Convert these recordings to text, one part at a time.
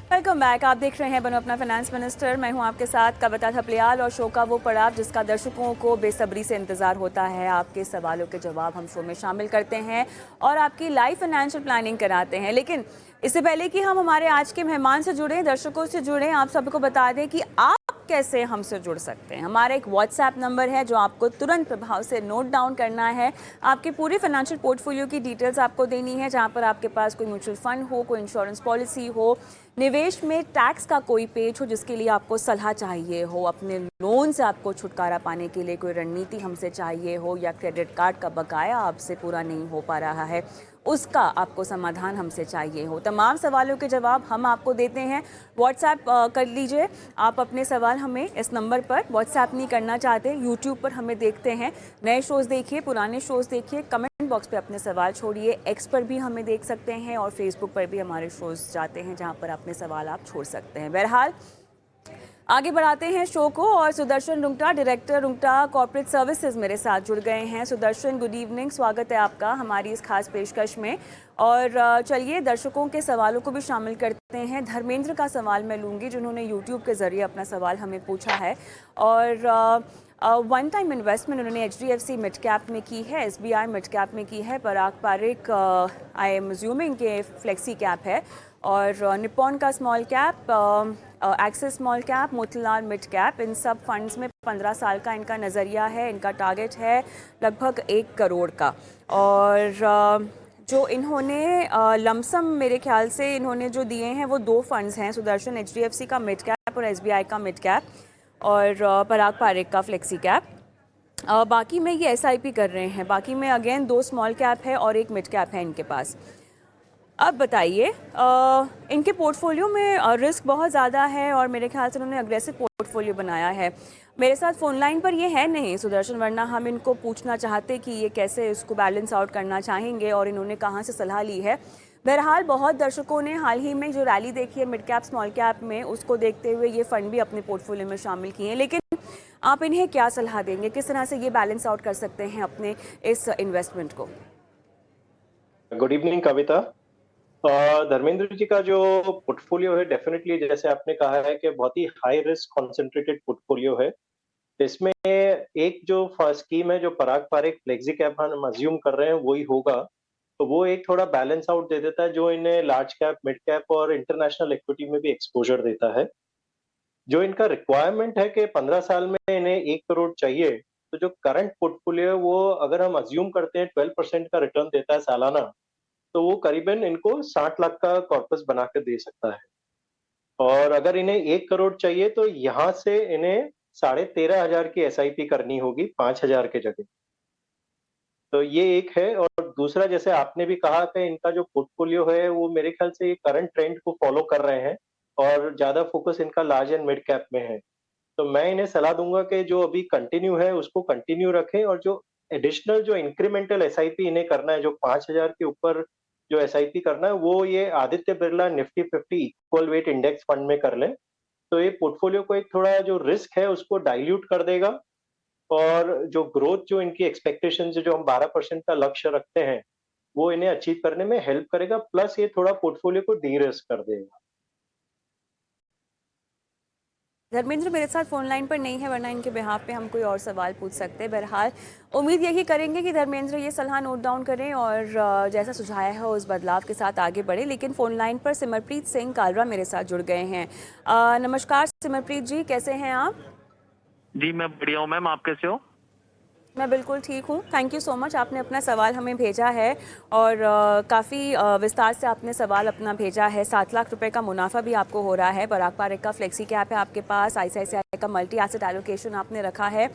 Welcome back. आप देख रहे हैं बनो अपना फाइनेंस मिनिस्टर। मैं हूं आपके साथ कविता थपलियाल और शो का वो पड़ाव जिसका दर्शकों को बेसब्री से इंतजार होता है। आपके सवालों के जवाब हम शो में शामिल करते हैं और आपकी लाइफ फाइनेंशियल प्लानिंग कराते हैं। लेकिन इससे पहले कि हम हमारे आज के मेहमान से जुड़ें, दर्शकों से जुड़ें, आप सबको बता दें कि आप कैसे हमसे जुड़ सकते हैं। हमारा एक व्हाट्सएप नंबर है जो आपको तुरंत प्रभाव से नोट डाउन करना है। आपकी पूरी फाइनेंशियल पोर्टफोलियो की डिटेल्स आपको देनी है, जहां पर आपके पास कोई म्यूचुअल फंड हो, कोई इंश्योरेंस पॉलिसी हो, निवेश में टैक्स का कोई पेज हो जिसके लिए आपको सलाह चाहिए हो, अपने लोन से आपको छुटकारा पाने के लिए कोई रणनीति हमसे चाहिए हो, या क्रेडिट कार्ड का बकाया आपसे पूरा नहीं हो पा रहा है उसका आपको समाधान हमसे चाहिए हो। तमाम सवालों के जवाब हम आपको देते हैं। व्हाट्सएप कर लीजिए आप अपने सवाल हमें इस नंबर पर। व्हाट्सएप नहीं करना चाहते, यूट्यूब पर हमें देखते हैं, नए शोज़ देखिए, पुराने शोज़ देखिए, कमेंट बॉक्स पे अपने सवाल छोड़िए। एक्स पर भी हमें देख सकते हैं और फेसबुक पर भी हमारे शोज़ जाते हैं जहां पर अपने सवाल आप छोड़ सकते हैं। बहरहाल आगे बढ़ाते हैं शो को और Sudarshan Rungta, director Rungta corporate services मेरे साथ जुड़ गए हैं। सुदर्शन, गुड इवनिंग, स्वागत है आपका हमारी इस खास पेशकश में। और चलिए दर्शकों के सवालों को भी शामिल करते हैं। धर्मेंद्र का सवाल मैं लूँगी जिन्होंने यूट्यूब के ज़रिए अपना सवाल हमें पूछा है। और वन टाइम इन्वेस्टमेंट उन्होंने HDFC मिड कैप में की है, SBI मिड कैप में की है, Parag Parikh I am assuming के फ्लेक्सी कैप है, और निप्पॉन का small cap, Axis small cap, Motilal mid cap. इन सब फंड्स में 15 साल का इनका नज़रिया है। इनका टारगेट है लगभग 1 करोड़ का। और जो इन्होंने लमसम मेरे ख्याल से इन्होंने जो दिए हैं वो 2 फंड्स हैं सुदर्शन, HDFC का मिड कैप और SBI का मिड कैप, और पराग पारिक का फ्लेक्सी कैप। बाकी में ये SIP कर रहे हैं। बाकी में अगेन 2 स्मॉल कैप है और 1 मिड कैप है इनके पास। अब बताइए, इनके पोर्टफोलियो में रिस्क बहुत ज़्यादा है और मेरे ख्याल से उन्होंने अग्रेसिव पोर्टफोलियो बनाया है। मेरे साथ फ़ोन लाइन पर ये है नहीं सुदर्शन, वरना हम इनको पूछना चाहते कि ये कैसे इसको बैलेंस आउट करना चाहेंगे और इन्होंने कहाँ से सलाह ली है। बहरहाल बहुत दर्शकों ने हाल ही में जो रैली देखी है मिड कैप स्मॉल कैप में, उसको देखते हुए ये फ़ंड भी अपने पोर्टफोलियो में शामिल किए हैं। लेकिन आप इन्हें क्या सलाह देंगे, किस तरह से ये बैलेंस आउट कर सकते हैं अपने इस इन्वेस्टमेंट को? गुड इवनिंग कविता। धर्मेंद्र जी का जो पोर्टफोलियो है डेफिनेटली जैसे आपने कहा है कि बहुत ही हाई रिस्क कॉन्सेंट्रेटेड पोर्टफोलियो है। इसमें एक जो स्कीम है जो पराग पारिक फ्लेक्सी कैप हम अज्यूम कर रहे हैं वही होगा, तो वो एक थोड़ा बैलेंस आउट दे देता है जो इन्हें लार्ज कैप, मिड कैप और इंटरनेशनल इक्विटी में भी एक्सपोजर देता है। जो इनका रिक्वायरमेंट है कि 15 साल में इन्हें 1 करोड़ चाहिए, तो जो करंट पोर्टफोलियो है वो अगर हम अज्यूम करते हैं 12% का रिटर्न देता है सालाना, तो वो करीबन इनको 60 लाख का कॉर्पस बना के दे सकता है। और अगर इन्हें 1 करोड़ चाहिए तो यहाँ से इन्हें 13,500 की SIP करनी होगी 5,000 के जगह। तो ये एक है। और दूसरा जैसे आपने भी कहा कि इनका जो पोर्टफोलियो है वो मेरे ख्याल से ये करंट ट्रेंड को फॉलो कर रहे हैं और ज़्यादा फोकस इनका लार्ज एंड मिड कैप में है। तो मैं इन्हें सलाह दूँगा कि जो अभी कंटिन्यू है उसको कंटिन्यू रखें और जो एडिशनल जो इंक्रीमेंटल SIP इन्हें करना है, जो 5,000 के ऊपर जो SIP करना है, वो ये Aditya Birla Nifty 50 equal weight index fund में कर लें। तो ये पोर्टफोलियो को एक थोड़ा जो रिस्क है उसको डाइल्यूट कर देगा और जो ग्रोथ जो इनकी एक्सपेक्टेशंस है, जो हम 12% का लक्ष्य रखते हैं, वो इन्हें अचीव करने में हेल्प करेगा, प्लस ये थोड़ा पोर्टफोलियो को डी-रिस्क कर देगा। धर्मेंद्र मेरे साथ फोन लाइन पर नहीं है, वरना इनके बिहाफ पे हम कोई और सवाल पूछ सकते हैं। बहरहाल उम्मीद यही करेंगे कि धर्मेंद्र ये सलाह नोट डाउन करें और जैसा सुझाया है उस बदलाव के साथ आगे बढ़े। लेकिन फ़ोन लाइन पर सिमरप्रीत सिंह कालरा मेरे साथ जुड़ गए हैं। नमस्कार सिमरप्रीत जी, कैसे हैं आप? जी मैं बढ़िया हूँ मैम, आप कैसे हो? मैं बिल्कुल ठीक हूँ, थैंक यू सो मच। आपने अपना सवाल हमें भेजा है और काफ़ी विस्तार से आपने सवाल अपना भेजा है। 7 लाख रुपए का मुनाफा भी आपको हो रहा है। पराग पारिक का फ्लेक्सी कैप है आपके पास, ICICI का मल्टी एसेट एलोकेशन आपने रखा है,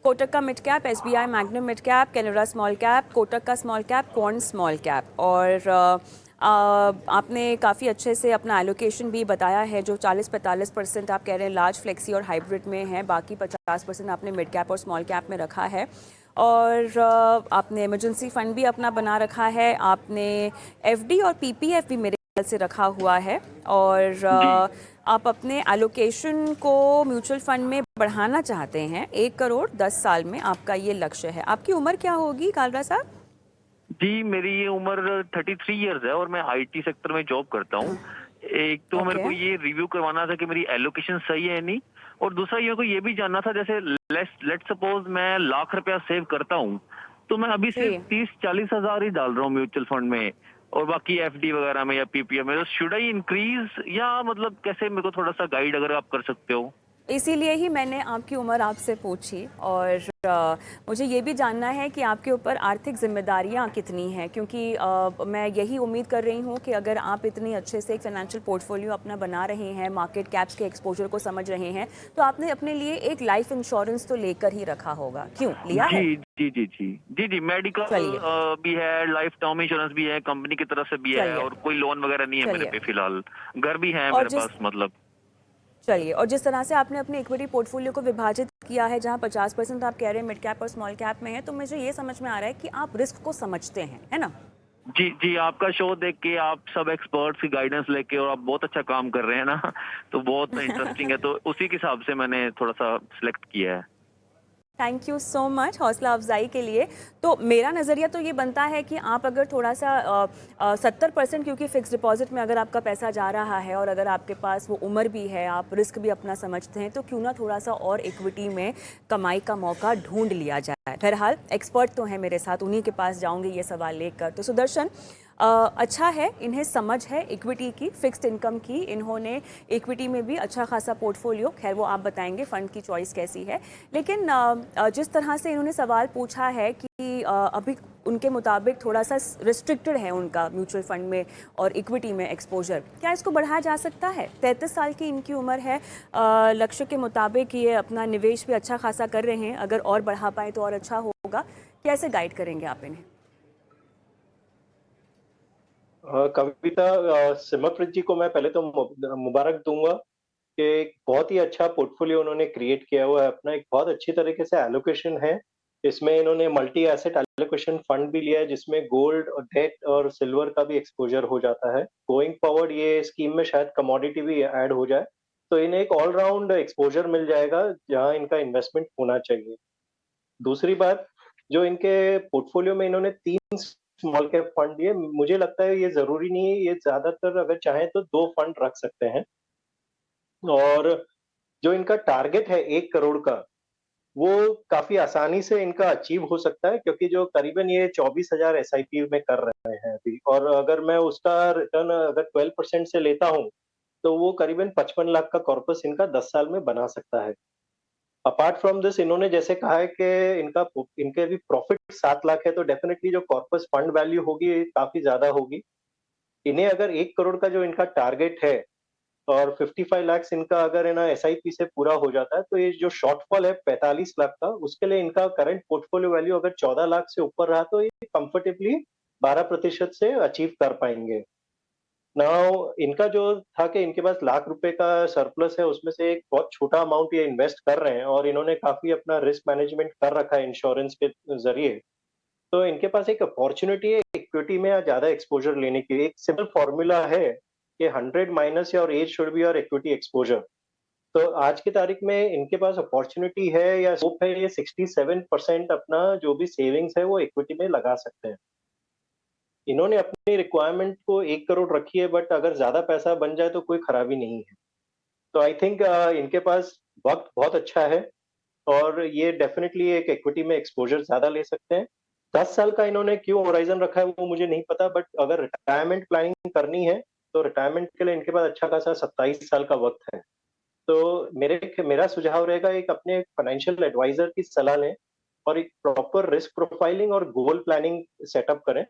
कोटक का mid cap, SBI magnum mid cap, Canara small cap, Kotak का स्मॉल कैप, क्वार्न स्मॉल कैप। और आपने काफ़ी अच्छे से अपना एलोकेशन भी बताया है। जो 40-45% आप कह रहे हैं लार्ज फ्लेक्सी और हाइब्रिड में है, बाकी 50% आपने मिड कैप और स्मॉल कैप में रखा है। और आपने इमरजेंसी फ़ंड भी अपना बना रखा है, आपने FD और PPF भी मेरे ख्याल से रखा हुआ है। और आप अपने एलोकेशन को म्यूचुअल फंड में बढ़ाना चाहते हैं। 1 करोड़ 10 साल में आपका ये लक्ष्य है। आपकी उम्र क्या होगी कालरा साहब? जी मेरी ये उम्र 33 इयर्स है और मैं IT सेक्टर में जॉब करता हूँ। एक तो मेरे को ओके। ये रिव्यू करवाना था कि मेरी एलोकेशन सही है नहीं, और दूसरा ये को ये भी जानना था, जैसे लेट सपोज मैं ₹1,00,000 सेव करता हूँ, तो मैं अभी जी। सिर्फ 30-40 हजार ही डाल रहा हूँ म्यूचुअल फंड में, और बाकी एफडी वगैरह में या पीपीएम में। तो शुड आई इंक्रीज, या मतलब कैसे, मेरे को थोड़ा सा गाइड अगर आप कर सकते हो। इसीलिए ही मैंने आपकी उम्र आपसे पूछी, और मुझे ये भी जानना है कि आपके ऊपर आर्थिक जिम्मेदारियां कितनी हैं, क्योंकि मैं यही उम्मीद कर रही हूँ कि अगर आप इतनी अच्छे से एक फाइनेंशियल पोर्टफोलियो अपना बना रहे हैं, मार्केट कैप्स के एक्सपोजर को समझ रहे हैं, तो आपने अपने लिए एक लाइफ इंश्योरेंस तो लेकर ही रखा होगा। क्यों लिया है? जी जी जी जी जी जी, मेडिकल चलिए। भी है, लाइफ टर्म इंश्योरेंस भी है, कंपनी की तरफ से भी है, चलिए। और कोई लोन वगैरह नहीं है मेरे चलिए। पे फिलहाल। घर भी है और मेरे जिस पास, मतलब। चलिए, और जिस तरह से आपने अपने इक्विटी पोर्टफोलियो को विभाजित किया है, जहां 50% आप कह रहे हैं मिड कैप और स्मॉल कैप में है, तो मुझे ये समझ में आ रहा है कि आप रिस्क को समझते हैं, है ना? जी जी, आपका शो देख के, आप सब एक्सपर्ट्स की गाइडेंस लेके, और आप बहुत अच्छा काम कर रहे हैं ना तो बहुत इंटरेस्टिंग है, तो उसी के हिसाब से मैंने थोड़ा सा सिलेक्ट किया है। थैंक यू सो मच हौसला अफजाई के लिए। तो मेरा नज़रिया तो ये बनता है कि आप अगर थोड़ा सा 70%, क्योंकि फिक्स डिपॉजिट में अगर आपका पैसा जा रहा है और अगर आपके पास वो उम्र भी है, आप रिस्क भी अपना समझते हैं, तो क्यों ना थोड़ा सा और इक्विटी में कमाई का मौका ढूंढ लिया जाए। बहरहाल एक्सपर्ट तो हैं मेरे साथ, उन्हीं के पास जाऊंगी ये सवाल लेकर। तो सुदर्शन, अच्छा है, इन्हें समझ है इक्विटी की, फिक्स्ड इनकम की, इन्होंने इक्विटी में भी अच्छा खासा पोर्टफोलियो, खैर वो आप बताएंगे फ़ंड की चॉइस कैसी है। लेकिन जिस तरह से इन्होंने सवाल पूछा है कि अभी उनके मुताबिक थोड़ा सा रिस्ट्रिक्टेड है उनका म्यूचुअल फंड में और इक्विटी में एक्सपोजर, क्या इसको बढ़ाया जा सकता है? 33 साल की इनकी उम्र है, लक्ष्य के मुताबिक ये अपना निवेश भी अच्छा खासा कर रहे हैं, अगर और बढ़ा पाए तो और अच्छा होगा। कैसे गाइड करेंगे आप इन्हें? कविता, सिमरप्रीत जी को मैं पहले तो मुबारक दूंगा कि एक बहुत ही अच्छा पोर्टफोलियो उन्होंने क्रिएट किया हुआ है अपना, एक बहुत अच्छी तरीके से एलोकेशन है। इसमें इन्होंने मल्टी एसेट एलोकेशन फंड भी लिया है, जिसमें गोल्ड और डेट और सिल्वर का भी एक्सपोजर हो जाता है। गोइंग फॉरवर्ड ये स्कीम में शायद कमोडिटी भी ऐड हो जाए, तो इन्हें एक ऑलराउंड एक्सपोजर मिल जाएगा जहां इनका इन्वेस्टमेंट होना चाहिए। दूसरी बात, जो इनके पोर्टफोलियो में इन्होंने 3 स्मॉल कैप फंड दिए, मुझे लगता है ये ज़रूरी नहीं है, ये ज़्यादातर अगर चाहें तो 2 फंड रख सकते हैं। और जो इनका टारगेट है 1 करोड़ का, वो काफ़ी आसानी से इनका अचीव हो सकता है, क्योंकि जो करीबन ये 24,000 एसआईपी में कर रहे हैं अभी, और अगर मैं उसका रिटर्न अगर 12% से लेता हूँ, तो वो करीबन 55 लाख का कॉर्पस इनका 10 साल में बना सकता है। अपार्ट फ्रॉम दिस, इन्होंने जैसे कहा है कि इनके भी प्रॉफिट 7 लाख है, तो डेफिनेटली जो कॉर्पस फंड वैल्यू होगी काफी ज्यादा होगी। इन्हें अगर 1 करोड़ का जो इनका टारगेट है और 55 लाख इनका अगर है ना एसआईपी से पूरा हो जाता है, तो ये जो शॉर्टफॉल है 45 लाख का, उसके लिए इनका करंट पोर्टफोलियो वैल्यू अगर 14 लाख से ऊपर रहा, तो ये कंफर्टेबली 12% से अचीव कर पाएंगे। नाउ इनका जो था कि इनके पास ₹1,00,000 का सरप्लस है, उसमें से एक बहुत छोटा अमाउंट ये इन्वेस्ट कर रहे हैं, और इन्होंने काफ़ी अपना रिस्क मैनेजमेंट कर रखा है इंश्योरेंस के ज़रिए। तो इनके पास एक अपॉर्च्युनिटी है इक्विटी में ज़्यादा एक्सपोज़र लेने की। एक सिंपल फ़ॉर्मूला है कि 100 minus your age should be your equity exposure. तो आज की तारीख में इनके पास अपॉर्च्युनिटी है या स्कोप है, ये 67% अपना जो भी सेविंग्स है वो इक्विटी में लगा सकते हैं। इन्होंने अपनी रिक्वायरमेंट को 1 करोड़ रखी है, बट अगर ज़्यादा पैसा बन जाए तो कोई खराबी नहीं है। तो आई थिंक इनके पास वक़्त बहुत अच्छा है, और ये डेफ़िनिटली एक इक्विटी में एक्सपोज़र ज़्यादा ले सकते हैं। 10 साल का इन्होंने क्यों होराइज़न रखा है वो मुझे नहीं पता, बट अगर रिटायरमेंट प्लानिंग करनी है, तो रिटायरमेंट के लिए इनके पास अच्छा खासा 27 साल का वक़्त है। तो मेरा सुझाव रहेगा, एक अपने फाइनेंशियल एडवाइज़र की सलाह लें, और एक प्रॉपर रिस्क प्रोफाइलिंग और गोल प्लानिंग सेटअप करें,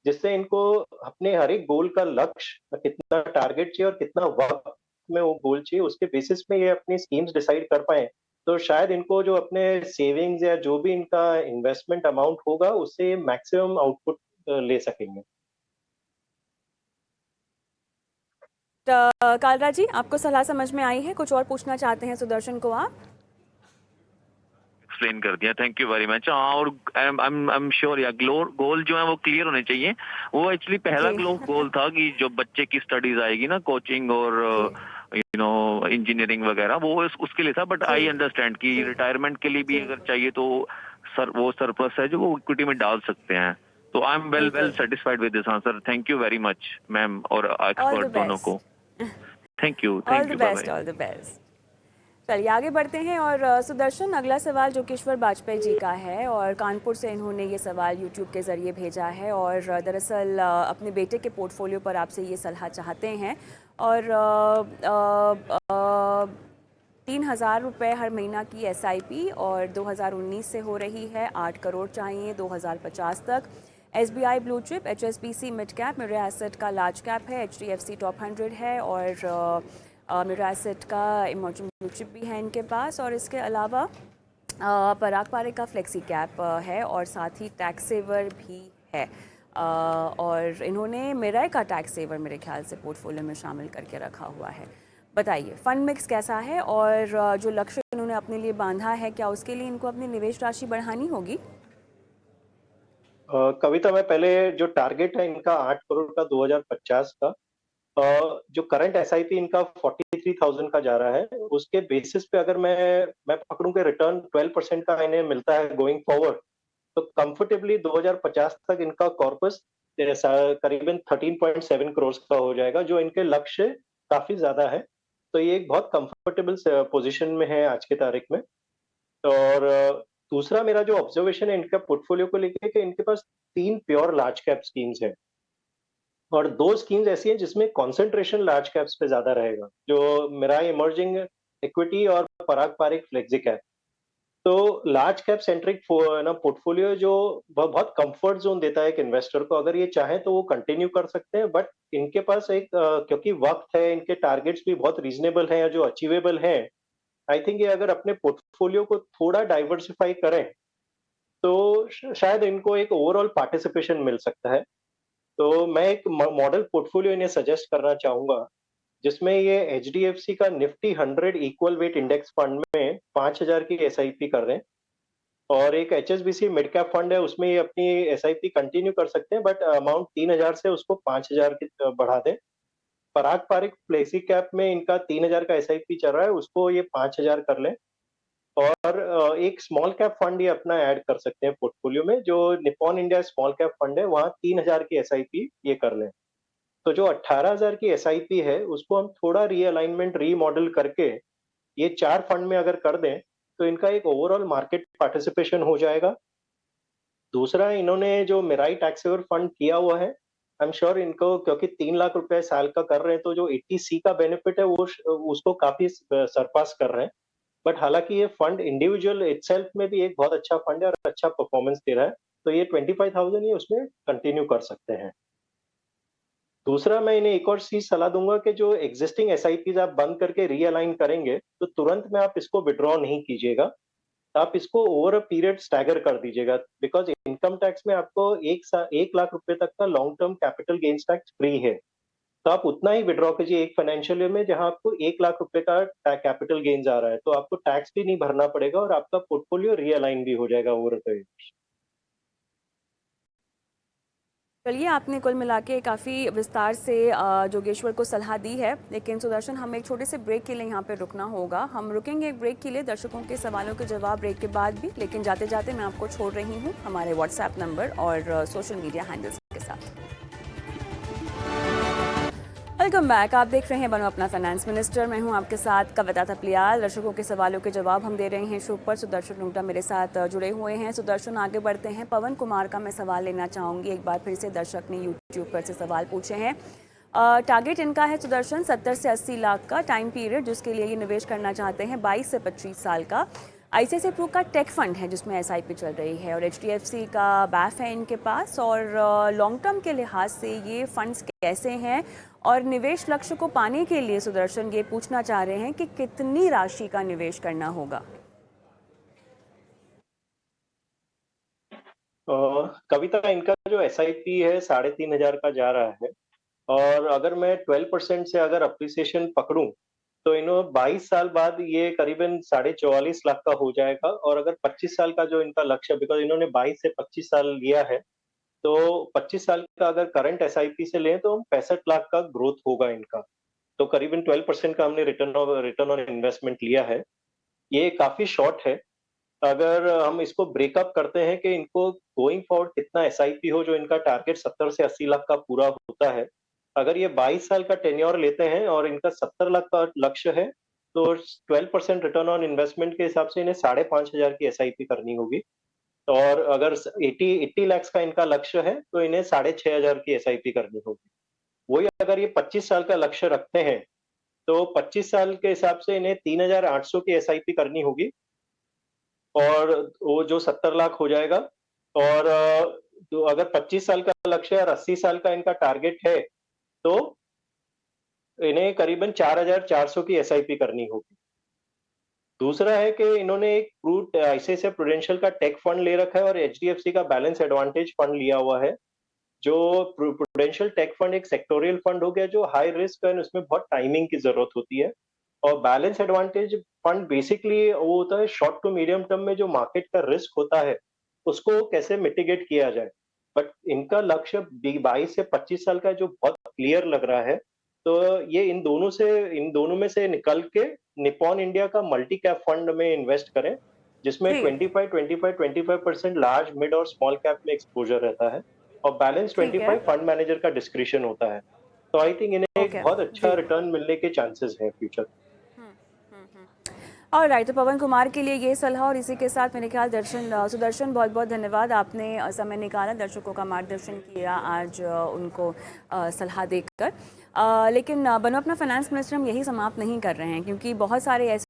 जिससे इनको अपने हर एक गोल का लक्ष्य, कितना टारगेट चाहिए और कितना वक़्त में वो गोल चाहिए, उसके बेसिस में ये अपनी स्कीम्स डिसाइड कर पाएँ। तो शायद इनको जो अपने सेविंग्स या जो भी इनका इन्वेस्टमेंट अमाउंट होगा, उससे मैक्सिमम आउटपुट ले सकेंगे। कालरा जी, आपको सलाह समझ में आई है? कुछ और पूछना चाहते हैं सुदर्शन को आप? एक्सप्लेन कर दिया, थैंक यू वेरी मच। हाँ, और आई एम श्योर या गोल जो है वो क्लियर होने चाहिए। वो एक्चुअली पहला जी। गोल था कि जो बच्चे की स्टडीज आएगी ना, कोचिंग और जी। इंजीनियरिंग वगैरह, वो उसके लिए था। But ji. आई अंडरस्टैंड कि जी। रिटायरमेंट के लिए भी जी। अगर चाहिए तो वो सरप्लस है जो वो इक्विटी में डाल सकते हैं। तो आई एम वेल बिल्कुल। Satisfied with this answer. Thank you very much ma'am और ऑल द एक्सपर्ट दोनों को। Best. Thank you, all the bye best, bye. All the best. चलिए आगे बढ़ते हैं और सुदर्शन, अगला सवाल जो किश्वर बाजपेयी जी का है और कानपुर से इन्होंने ये सवाल यूट्यूब के ज़रिए भेजा है और दरअसल अपने बेटे के पोर्टफोलियो पर आपसे ये सलाह चाहते हैं और 3,000 रुपये हर महीना की SIP और 2019 से हो रही है, 8 करोड़ चाहिए 2050 तक। SBI blue chip, HSBC mid cap, मेरा एसेट का लार्ज कैप है, HDFC टॉप 100 है और मेरा एसेट का इमर्जिंग ब्लू चिप भी है इनके पास और इसके अलावा पराग पारिक का फ्लेक्सी कैप है और साथ ही टैक्स सेवर भी है और इन्होंने मेरा का टैक्स सेवर मेरे ख्याल से पोर्टफोलियो में शामिल करके रखा हुआ है। बताइए फंड मिक्स कैसा है और जो लक्ष्य इन्होंने अपने लिए बांधा है, क्या उसके लिए इनको अपनी निवेश राशि बढ़ानी होगी? कविता, मैं पहले जो टारगेट है इनका 8 करोड़ का 2050 का, जो करंट एसआईपी इनका 43,000 का जा रहा है, उसके बेसिस पे अगर मैं पकड़ूं के रिटर्न 12% का इन्हें मिलता है गोइंग फॉरवर्ड, तो कंफर्टेबली 2050 तक इनका कॉर्पस करीबन 13.7 करोड़ का हो जाएगा, जो इनके लक्ष्य काफी ज्यादा है। तो ये एक बहुत कंफर्टेबल पोजीशन में है आज के तारीख में। और दूसरा मेरा जो ऑब्जर्वेशन है इनका पोर्टफोलियो को लेके कि इनके पास 3 प्योर लार्ज कैप स्कीम्स हैं और 2 स्कीम्स ऐसी हैं जिसमें कंसंट्रेशन लार्ज कैप्स पे ज्यादा रहेगा, जो मिराई इमर्जिंग इक्विटी और पराग पारिक फ्लेक्सी कैप। तो लार्ज कैप सेंट्रिक ना पोर्टफोलियो जो बहुत कंफर्ट जोन देता है एक इन्वेस्टर को, अगर ये चाहे तो वो कंटिन्यू कर सकते हैं, बट इनके पास एक क्योंकि वक्त है, इनके टारगेट्स भी बहुत रीजनेबल हैं या जो अचीवेबल हैं, आई थिंक ये अगर अपने पोर्टफोलियो को थोड़ा डाइवर्सिफाई करें तो शायद इनको एक ओवरऑल पार्टिसिपेशन मिल सकता है। तो मैं एक मॉडल पोर्टफोलियो इन्हें सजेस्ट करना चाहूंगा, जिसमें ये एचडीएफसी का Nifty 100 equal weight index fund में 5,000 की एसआईपी कर दें और एक एचएसबीसी मिड कैप फंड है, उसमें ये अपनी एसआईपी कंटिन्यू कर सकते हैं, बट अमाउंट 3,000 से उसको 5,000 की बढ़ा दें। पराग पारिक फ्लेक्सी कैप में इनका 3,000 का एसआईपी चल रहा है, उसको ये 5,000 कर लें और एक स्मॉल कैप फंड ये अपना ऐड कर सकते हैं पोर्टफोलियो में, जो Nippon India small cap fund है, वहाँ 3,000 की एसआईपी ये कर लें। तो जो 18,000 की एसआईपी है, उसको हम थोड़ा रीअलाइनमेंट रीमॉडल करके ये 4 फंड में अगर कर दें, तो इनका एक ओवरऑल मार्केट पार्टिसिपेशन हो जाएगा। दूसरा, इन्होंने जो मिराई टैक्स सेवर फंड किया हुआ है, आई एम श्योर इनको, क्योंकि 3 लाख रुपए साल का कर रहे हैं, तो जो 80C का बेनिफिट है वो उसको काफी सरपास कर रहे हैं। बट हालांकि ये फंड इंडिविजुअल इटसेल्फ में भी एक बहुत अच्छा फंड है और अच्छा परफॉर्मेंस दे रहा है, तो ये 25,000 ही उसमें कंटिन्यू कर सकते हैं। दूसरा, मैं इन्हें एक और चीज सलाह दूंगा कि जो एग्जिस्टिंग एसआईपीज आप बंद करके रीअलाइन करेंगे, तो तुरंत में आप इसको विड्रॉ नहीं कीजिएगा। आप इसको ओवर अ पीरियड स्टैगर कर दीजिएगा, बिकॉज इनकम टैक्स में आपको 1 लाख रुपए तक का long term capital gains tax free है। तो आप उतना ही विड्रॉ कीजिए एक फाइनेंशियल ईयर में जहां आपको 1 लाख रुपए का कैपिटल गेन्स आ रहा है, तो आपको टैक्स भी नहीं भरना पड़ेगा और आपका पोर्टफोलियो रीअलाइन भी हो जाएगा ओवर द ईयर। चलिए आपने कुल मिला के काफ़ी विस्तार से जोगेश्वर को सलाह दी है, लेकिन सुदर्शन हमें एक छोटे से ब्रेक के लिए यहाँ पे रुकना होगा। हम रुकेंगे एक ब्रेक के लिए, दर्शकों के सवालों के जवाब ब्रेक के बाद भी, लेकिन जाते जाते मैं आपको छोड़ रही हूँ हमारे व्हाट्सएप नंबर और सोशल मीडिया हैंडल्स के साथ। वेलकम बैक, आप देख रहे हैं बनो अपना फाइनेंस मिनिस्टर। मैं हूं आपके साथ कविता थपलियाल। दर्शकों के सवालों के जवाब हम दे रहे हैं शो पर। सुदर्शन रुंगटा मेरे साथ जुड़े हुए हैं। सुदर्शन, आगे बढ़ते हैं। पवन कुमार का मैं सवाल लेना चाहूँगी। एक बार फिर से दर्शक ने यूट्यूब पर से सवाल पूछे हैं। टारगेट इनका है सुदर्शन 70 से 80 लाख का, टाइम पीरियड जिसके लिए ये निवेश करना चाहते हैं 22 से 25 साल का। आईसीआईसीआई प्रू का टेक फंड है जिसमें एसआईपी चल रही है और एचडीएफसी का बैफ है इनके पास। और लॉन्ग टर्म के लिहाज से ये फंड्स कैसे हैं और निवेश लक्ष्य को पाने के लिए सुदर्शन ये पूछना चाह रहे हैं कि कितनी राशि का निवेश करना होगा। कविता, इनका जो एसआईपी है 3,500 का जा रहा है और अगर मैं 12% से अगर अप्रिसिएशन पकड़ूं, तो इन्हों 22 साल बाद ये करीबन 44.5 लाख का हो जाएगा। और अगर 25 साल का जो इनका लक्ष्य, बिकॉज इन्होंने 22 से 25 साल लिया है, तो 25 साल का अगर करंट एसआईपी से लें तो हम 65 लाख का ग्रोथ होगा इनका। तो करीबन 12% का हमने रिटर्न ऑन इन्वेस्टमेंट लिया है। ये काफी शॉर्ट है। अगर हम इसको ब्रेकअप करते हैं कि इनको गोइंग फॉरवर्ड कितना एसआईपी हो, जो इनका टारगेट 70 से 80 लाख का पूरा होता है, अगर ये 22 साल का टेन्योर लेते हैं और इनका 70 लाख का लक्ष्य है, तो 12% रिटर्न ऑन इन्वेस्टमेंट के हिसाब से इन्हें 5,500 की एसआईपी करनी होगी। और अगर 80 लाख का इनका लक्ष्य है, तो इन्हें 6,500 की एसआईपी करनी होगी। वही अगर ये 25 साल का लक्ष्य रखते हैं, तो 25 साल के हिसाब से इन्हें 3,800 की एसआईपी करनी होगी और वो जो 70 लाख हो जाएगा। और तो अगर 25 साल का लक्ष्य और 80 साल का इनका टारगेट है, तो इन्हें करीबन 4,400 की एसआईपी करनी होगी। दूसरा है कि इन्होंने एक आईसीआईसीआई प्रूडेंशियल का टेक फंड ले रखा है और एचडीएफसी का बैलेंस एडवांटेज फंड लिया हुआ है। जो प्रूडेंशियल टेक फंड एक सेक्टोरियल फंड हो गया, जो हाई रिस्क है, उसमें बहुत टाइमिंग की जरूरत होती है। और बैलेंस एडवांटेज फंड बेसिकली वो होता है शॉर्ट टू मीडियम टर्म में जो मार्केट का रिस्क होता है, उसको कैसे मिटिगेट किया जाए। बट इनका लक्ष्य 22 से 25 साल का जो बहुत क्लियर लग रहा है, तो ये इन दोनों में से निकल के निपॉन इंडिया का मल्टी कैप फंड में इन्वेस्ट करें, जिसमें जी 25% लार्ज मिड और स्मॉल कैप में एक्सपोजर रहता है और बैलेंस ठीक है 25 फंड मैनेजर का डिस्क्रिशन होता है। तो आई थिंक इन्हें एक ओके बहुत अच्छा जी रिटर्न मिलने के चांसेस हैं फ्यूचर। और राइट, तो पवन कुमार के लिए ये सलाह और इसी के साथ मेरे ख्याल सुदर्शन बहुत बहुत धन्यवाद, आपने समय निकाला, दर्शकों का मार्गदर्शन किया आज उनको सलाह देकर। लेकिन बनो अपना फाइनेंस मिनिस्टर हम यही समाप्त नहीं कर रहे हैं, क्योंकि बहुत सारे ऐसे